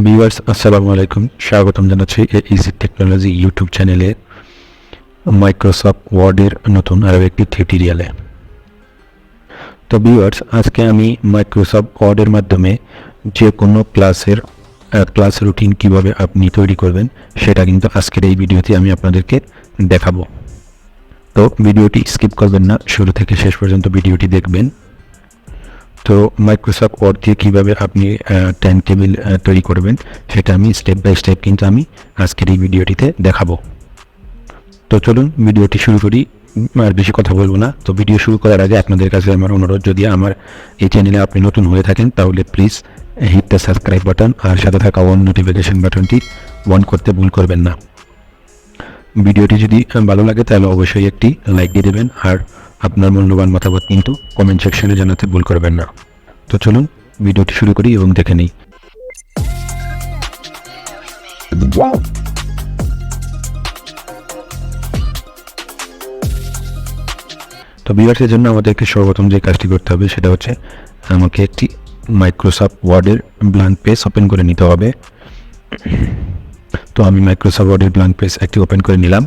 Viewers আসসালামু আলাইকুম, স্বাগতম জানাচ্ছি ইজি টেকনোলজি ইউটিউব চ্যানেলে মাইক্রোসফট ওয়ার্ডের নতুন আরও একটি টিউটোরিয়ালে। তো ভিউয়ার্স, আজকে আমি মাইক্রোসফট ওয়ার্ডের মাধ্যমে যে কোনো ক্লাস রুটিন কিভাবে আপনি তৈরি করবেন সেটা কিন্তু আজকের এই ভিডিওতে আমি আপনাদেরকে দেখাবো। তো ভিডিওটি স্কিপ করবেন না, শুরু থেকে শেষ পর্যন্ত ভিডিওটি দেখবেন। তো মাইক্রোসফট ওয়ার্ড দিয়ে কীভাবে আপনি টাইম টেবিল তৈরি করবেন সেটা আমি স্টেপ বাই স্টেপ কিন্তু আমি আজকের এই ভিডিওটিতে দেখাবো। তো চলুন ভিডিওটি শুরু করি, আর বেশি কথা বলবো না। তো ভিডিও শুরু করার আগে আপনাদের কাছে আমার অনুরোধ, যদি আমার এই চ্যানেলে আপনি নতুন হয়ে থাকেন তাহলে please hit the subscribe button আর সাথে থাকা অন নোটিফিকেশন বাটনটি অন করতে ভুল করবেন না। ভিডিওটি যদি ভালো লাগে তাহলে অবশ্যই একটি লাইক দিয়ে দেবেন, আর আপনার মূল্যবান মতামত কিন্তু কমেন্ট সেকশনে জানাতে ভুল করবেন না। তো চলুন ভিডিওটি শুরু করি এবং দেখে নিই। তো ভিউয়ার্সের জন্য আমাদেরকে সর্বপ্রথম যে কাজটি করতে হবে সেটা হচ্ছে আমাকে একটি মাইক্রোসফট ওয়ার্ডের ব্ল্যাঙ্ক পেজ ওপেন করে নিতে হবে। তো আমি মাইক্রোসফট ওয়ার্ডের ব্ল্যাঙ্ক পেজ একটি ওপেন করে নিলাম।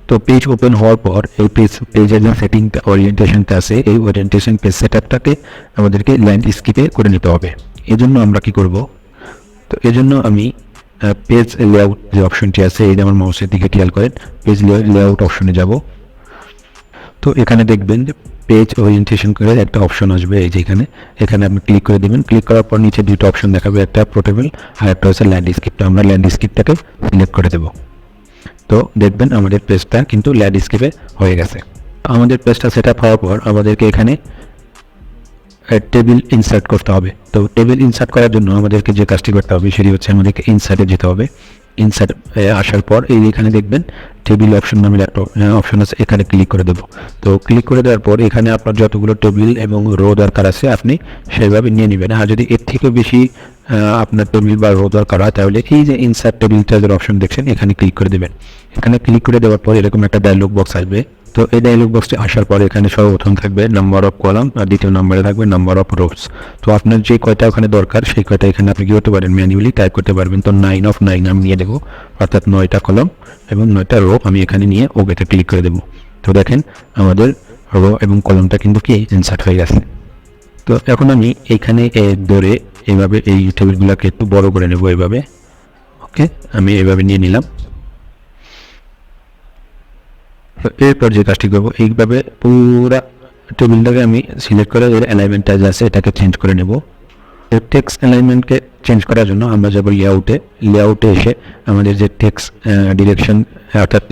তো পেজ ওপেন হওয়ার পর এই পেজের যে সেটিংটা ওরিয়েন্টেশনটা আছে, এই ওরিয়েন্টেশন পেজ সেটআপটাকে আমাদেরকে ল্যান্ডস্কেপে করে নিতে হবে। এজন্য আমরা কি করব, তো এজন্য আমি পেজ লেআউট যে অপশনটি আছে, এই যে আমার মাউসের দিকে খেয়াল করেন, পেজ লেআউট অপশনে যাব। তো এখানে দেখবেন যে পেজ ওরিয়েন্টেশন করে একটা অপশন আসবে, এই যে এখানে আপনি ক্লিক করে দেবেন। ক্লিক করার পর নিচে দুটো অপশন দেখাবে, একটা পোর্টেবল আর একটা হচ্ছে ল্যান্ডস্কেপ। তো আমরা ল্যান্ডস্কেপটাকে সিলেক্ট করে দেবো। তো দেখবেন আমাদের পেজটা কিন্তু ল্যান্ডস্কেপে হয়ে গেছে। আমাদের পেজটা সেট আপ হওয়ার পর আমাদেরকে এখানে টেবিল ইনসার্ট করতে হবে। তো টেবিল ইনসার্ট করার জন্য আমাদেরকে যে কাজটি করতে হবে সেটি হচ্ছে আমাদেরকে ইনসার্টে যেতে হবে। ইনসার্ট আসার পর এইখানে দেখবেন টেবিল অপশন নামের একটা অপশন আছে, এখানে ক্লিক করে দেবো। তো ক্লিক করে দেওয়ার পর এখানে আপনার যতগুলো টেবিল এবং রো দরকার আছে আপনি সেইভাবে নিয়ে নেবেন। আর যদি এর থেকে বেশি আপনার টেবিল বা রো দরকার হয় তাহলে এই যে ইনসার্ট টেবিল টাইপের অপশন দেখছেন, এখানে ক্লিক করে দেবেন। এখানে ক্লিক করে দেওয়ার পর এরকম একটা ডায়লগ বক্স আসবে। তো এই ডায়লগ বক্সটি আসার পর এখানে সর্বপ্রথম থাকবে নাম্বার অফ কলাম, আর দ্বিতীয় নম্বরে থাকবে নাম্বার অফ রোস। তো আপনার যে কয়টা ওখানে দরকার সেই কয়টা এখানে আপনি কি করতে পারেন, ম্যানুয়ালি টাইপ করতে পারবেন। তো 9 of 9 আমি নিয়ে দেবো, অর্থাৎ 9টা কলম এবং 9টা রো আমি এখানে নিয়ে ওকেতে ক্লিক করে দেবো। তো দেখেন আমাদের রো এবং কলমটা কিন্তু কি ইনসার্ট হয়ে গেছে। তো এখন আমি এইখানে ধরে এইভাবে এই টেবিলগুলোকে একটু বড় করে নেব এইভাবে। ওকে, আমি এইভাবে নিয়ে নিলাম। তো এরপর যে কাজটি করবো, এইভাবে পুরা টেবিলটাকে আমি সিলেক্ট করে এর অ্যালাইনমেন্টটা যা আছে এটাকে চেঞ্জ করে নেব। টেক্সট অ্যালাইনমেন্টকে চেঞ্জ করার জন্য আমরা যাব লেআউটে এসে আমাদের যে টেক্সট ডিরেকশন অর্থাৎ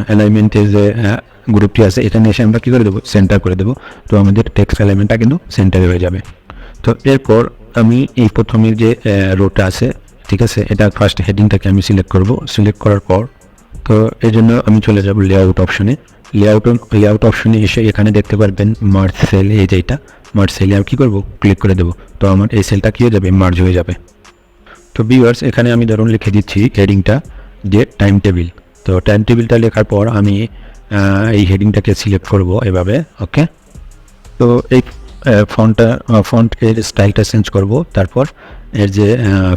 অ্যালাইনমেন্টের যে গ্রুপটি আছে এখানে এসে আমরা কী করে দেবো, সেন্টার করে দেবো। তো আমাদের টেক্সট অ্যালাইনমেন্টটা কিন্তু সেন্টারে হয়ে যাবে। তো এরপর আমি এই প্রথমের যে রোটা আছে, ঠিক আছে, এটা ফার্স্ট হেডিংটাকে আমি সিলেক্ট করব। সিলেক্ট করার পর তো এই জন্য আমি চলে যাব লেআউট অপশনে। লেআউট অপশনে এসে এখানে দেখতে পারবেন মার্জ সেল, এই যে এটা মার্জ সেলে আমি কী করবো, ক্লিক করে দেবো। তো আমার এই সেলটা কী হয়ে যাবে, মার্জ হয়ে যাবে। তো ভিউয়ার্স, এখানে আমি ধরুন লিখে দিচ্ছি হেডিংটা যে টাইম টেবিল। তো টাইম টেবিলটা লেখার পর আমি এই হেডিংটাকে সিলেক্ট করব এভাবে। ওকে, তো এই ফন্টের স্টাইলটা চেঞ্জ করব। তারপর এর যে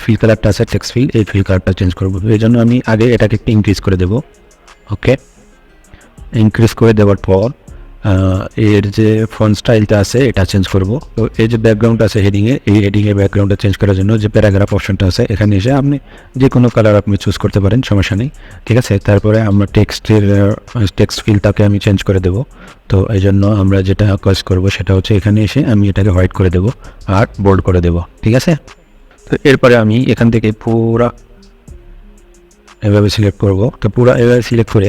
ফিল কালারটা আছে টেক্সট ফিল, এই ফিল কালারটা চেঞ্জ করব। এই জন্য আমি আগে এটাকে একটু ইনক্রিজ করে দেব। ওকে, ইনক্রিজ করে দেওয়ার পর এর যে ফন্ট স্টাইলটা আছে এটা চেঞ্জ করব। তো এই যে ব্যাকগ্রাউন্ড আছে হেডিংয়ে, এই হেডিংয়ের ব্যাকগ্রাউন্ডটা চেঞ্জ করার জন্য যে প্যারাগ্রাফ অপশনটা আছে এখানে এসে আপনি যে কোনো কালার আপনি চুজ করতে পারেন, সমস্যা নেই, ঠিক আছে। তারপরে আমরা টেক্সট ফিলটাকে আমি চেঞ্জ করে দেব। তো এই জন্য আমরা যেটা কাজ করব সেটা হচ্ছে এখানে এসে আমি এটাকে হোয়াইট করে দেব আর বোল্ড করে দেব, ঠিক আছে। তো এরপরে আমি এখান থেকে পুরা এভাবে সিলেক্ট করব। তো পুরো এভাবে সিলেক্ট করে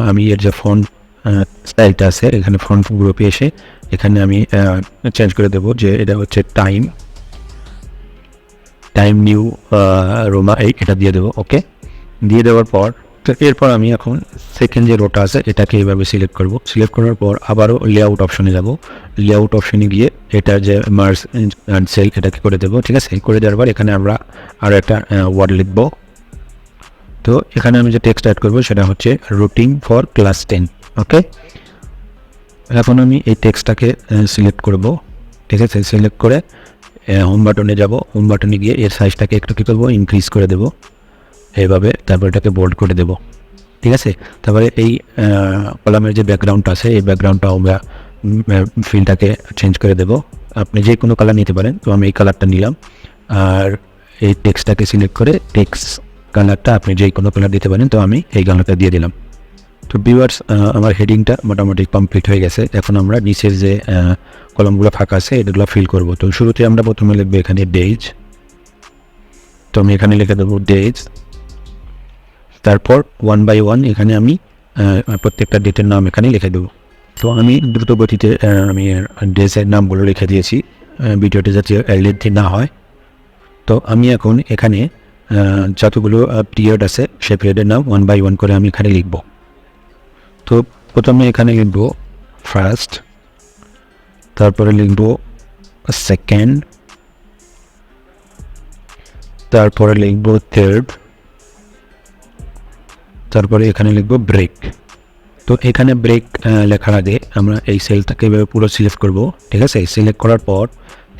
আমি এর যে ফন্ট স্টাইলটা আছে এখানে ফন্ট গ্রুপে এসে এখানে আমি চেঞ্জ করে দেব যে এটা হচ্ছে টাইম নিউ রোমা, এটা দিয়ে দেবো। ওকে, দিয়ে দেওয়ার পর তো এরপর আমি এখন সেকেন্ড যে রোটা আছে এটাকে এইভাবে সিলেক্ট করব। সিলেক্ট করার পর আবারও লেআউট অপশনে যাব। লেআউট অপশনে গিয়ে এটার যে মার্জ অ্যান্ড সেল এটাকে করে দেবো, ঠিক আছে। করে দেওয়ার পর এখানে আমরা আরও একটা ওয়ার্ড লিখব। তো এখানে আমি যে টেক্সট অ্যাড করব সেটা হচ্ছে রুটিন ফর ক্লাস 10। ওকে, এখন আমি এই টেক্সটটাকে সিলেক্ট করব, ঠিক আছে। সিলেক্ট করে হোম বাটনে যাব, হোম বাটনে গিয়ে এর সাইজটাকে একটু কী করবো, ইনক্রিজ করে দেবো এইভাবে, তারপর এটাকে বোল্ড করে দেবো। ঠিক আছে, তারপরে এই কলামের যে ব্যাকগ্রাউন্ডটা আছে এই ব্যাকগ্রাউন্ডটা আমরা ফিলটাকে চেঞ্জ করে দেব। আপনি যে কোনো কালার নিতে পারেন, তো আমি এই কালারটা নিলাম। আর এই টেক্সটটাকে সিলেক্ট করে টেক্সট কালারটা আপনি যে কোনো কালার দিতে পারেন, তো আমি এই কালারটা দিয়ে দিলাম। তো ভিউয়ার্স, আমার হেডিংটা মোটামুটি কমপ্লিট হয়ে গেছে। এখন আমরা নিচের যে কলামগুলো ফাঁকা আছে এগুলো ফিল করব। তো শুরুতে আমরা প্রথমে লিখবো এখানে ডেজ, তো আমি এখানে লিখে দেবো ডেজ। তারপর 1 বাই 1 এখানে আমি প্রত্যেকটা ডেটের নাম এখানে লিখে দেবো। তো আমি দ্রুত গতিতে আমি ডেজের নামগুলো লিখে দিয়েছি, ভিডিওটি যাতে লেন্থি না হয়। তো আমি এখন এখানে যতগুলো পিরিয়ড আছে সেই পিরিয়ডের নাম 1 বাই 1 করে আমি এখানে লিখব। তো প্রথমে এখানে লিখব ফার্স্ট, তারপরে লিখব সেকেন্ড, তারপরে লিখব থার্ড, তারপরে এখানে লিখব ব্রেক। তো এখানে ব্রেক লেখার আগে আমরা এই সেলটাকে এভাবে পুরো সিলেক্ট করব। ঠিক আছে, সিলেক্ট করার পর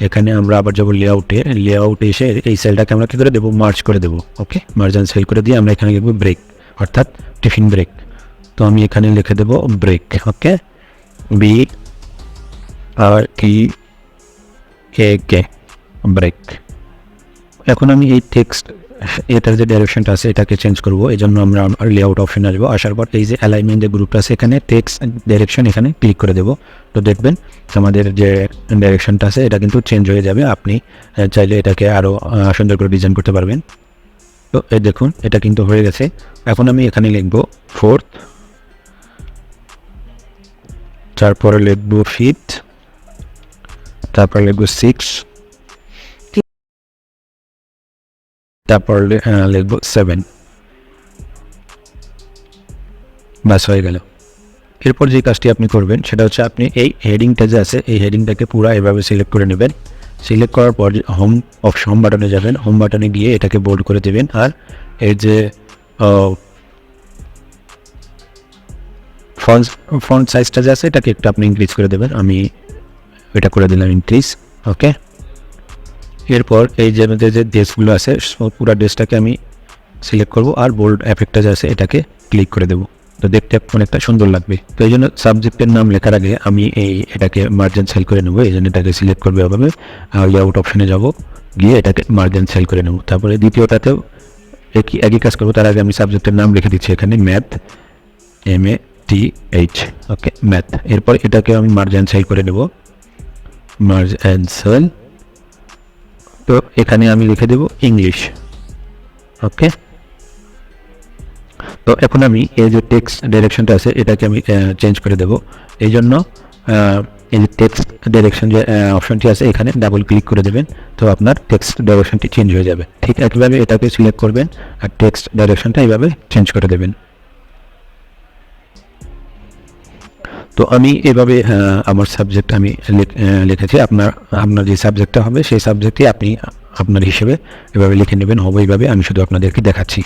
এখানে আমরা আবার যাব লেআউটে এসে এই সেলটাকে আমরা কী করে দেবো, মার্জ করে দেবো। ওকে, মার্জ অ্যান্ড সেল করে দিয়ে আমরা এখানে লিখব ব্রেক, অর্থাৎ টিফিন ব্রেক। তো আমি এখানে লিখে দেবো ব্রেক। ওকে, BREAK, ব্রেক। এখন আমি এই টেক্সট এটার যে ডাইরেকশনটা আছে এটাকে চেঞ্জ করব। এই জন্য আমরা লেআউট অপশন আসবো, আসার পর এই যে অ্যালাইনমেন্ট যে গ্রুপটা আছে এখানে টেক্সট ডাইরেকশন এখানে ক্লিক করে দেবো। তো দেখবেন আমাদের যে ডাইরেকশনটা আছে এটা কিন্তু চেঞ্জ হয়ে যাবে। আপনি চাইলে এটাকে আরও সুন্দর করে ডিজাইন করতে পারবেন। তো এই দেখুন এটা কিন্তু হয়ে গেছে। এখন আমি এখানে লিখব ফোর্থ, তারপরে লিখব ফিফথ, তারপরে লিখব সিক্স, তারপর লিখব 7। বাস হয়ে গেল। এরপর যে কাজটি আপনি করবেন সেটা হচ্ছে আপনি এই হেডিংটা যে আছে এই হেডিংটাকে পুরো এভাবে সিলেক্ট করে নেবেন। সিলেক্ট করার পর হোম বাটনে যাবেন, হোম বাটনে গিয়ে এটাকে বোল্ড করে দেবেন। আর এর যে ফন্ট সাইজটা যে আছে এটাকে একটু আপনি ইনক্রিজ করে দেবেন। আমি এটা করে দিলাম ইনক্রিজ। ওকে, এরপর এই যে আমাদের যে ড্রেসগুলো আছে পুরো ড্রেসটাকে আমি সিলেক্ট করব আর বোল্ড এফেক্টটা যে আছে এটাকে ক্লিক করে দেবো। তো দেখতে অনেকটা সুন্দর লাগবে। তো এই জন্য সাবজেক্টের নাম লেখার আগে আমি এটাকে মার্জিন সেল করে নেবো। এই জন্য এটাকে সিলেক্ট করবে এভাবে, লেআউট অপশনে যাব, গিয়ে এটাকে মার্জিন সেল করে নেব। তারপরে দ্বিতীয়টাতেও একই কাজ করবো। তার আগে আমি সাবজেক্টের নাম লিখে দিচ্ছি এখানে ম্যাথ, MATH। ওকে, ম্যাথ। এরপর এটাকে আমি মার্জিন সেল করে নেব, মার্জ অ্যান্ড সেল। তো এখানে আমি লিখে দেব ইংলিশ। ওকে, তো এখন আমি এই যে টেক্সট ডাইরেকশনটা আছে এটাকে আমি চেঞ্জ করে দেব। এই জন্য এই যে টেক্সট ডাইরেকশন যে অপশনটি আছে এখানে ডাবল ক্লিক করে দেবেন। তো আপনার টেক্সট ডাইরেকশনটি চেঞ্জ হয়ে যাবে। ঠিক একইভাবে এটাকে সিলেক্ট করবেন আর টেক্সট ডাইরেকশনটা এইভাবে চেঞ্জ করে দেবেন। তো আমি এভাবে আমার সাবজেক্ট আমি লিখেছি। আপনার যে সাবজেক্টটা হবে সেই সাবজেক্টই আপনি আপনার হিসেবে এভাবে লিখে নেবেন। হবে এইভাবে, আমি শুধু আপনাদেরকে দেখাচ্ছি।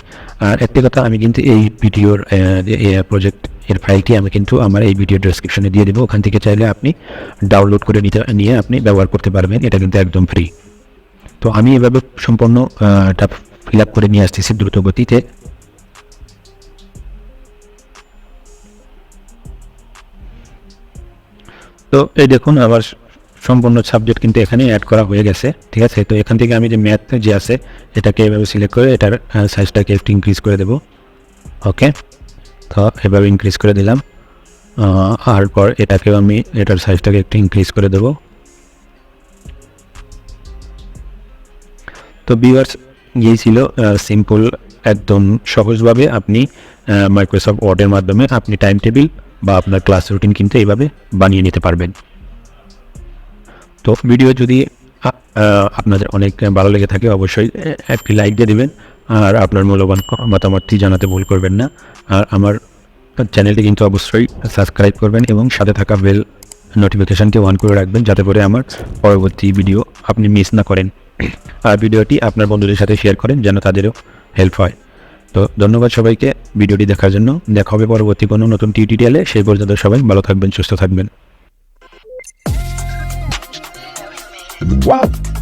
আর একটি কথা, আমি কিন্তু এই ভিডিওর প্রজেক্ট এর ফাইলটি আমি কিন্তু আমার এই ভিডিও ডেসক্রিপশনে দিয়ে দেবো। ওখান থেকে চাইলে আপনি ডাউনলোড করে নিয়ে আপনি ব্যবহার করতে পারবেন। এটা কিন্তু একদম ফ্রি। তো আমি এভাবে সম্পূর্ণ এটা ফিল আপ করে নিয়ে আসতেছি দ্রুত গতিতে। তো এই দেখুন আবার সম্পূর্ণ সাবজেক্ট কিন্তু এখানে অ্যাড করা হয়ে গেছে। ঠিক আছে, তো এখান থেকে আমি যে ম্যাথ যে আছে এটাকে এভাবে সিলেক্ট করে এটার সাইজটাকে একটু ইনক্রিজ করে দেব। ওকে, তো এভাবে ইনক্রিজ করে দিলাম। আর পর এটাকেও আমি এটার সাইজটাকে একটু ইনক্রিজ করে দেব। তো ভিউয়ার্স, এই ছিল সিম্পল, একদম সহজভাবে আপনি মাইক্রোসফট ওয়ার্ডের মাধ্যমে আপনি টাইম টেবিল বা আপনার ক্লাস রুটিন কিন্তু এইভাবে বানিয়ে নিতে পারবেন। তো ভিডিও যদি আপনাদের অনেক ভালো লেগে থাকে অবশ্যই একটি লাইক দিয়ে দেবেন। আর আপনার মূল্যবান মতামতটি জানাতে ভুল করবেন না। আর আমার চ্যানেলটি কিন্তু অবশ্যই সাবস্ক্রাইব করবেন এবং সাথে থাকা বেল নোটিফিকেশানটি অন করে রাখবেন, যাতে করে আমার পরবর্তী ভিডিও আপনি মিস না করেন। আর ভিডিওটি আপনার বন্ধুদের সাথে শেয়ার করেন যেন তাদেরও হেল্প হয়। তো ধন্যবাদ সবাইকে ভিডিওটি দেখার জন্য। দেখা হবে পরবর্তী কোনো নতুন টিউটোরিয়ালে। সেই পর্যন্ত সবাই ভালো থাকবেন, সুস্থ থাকবেন। Wow.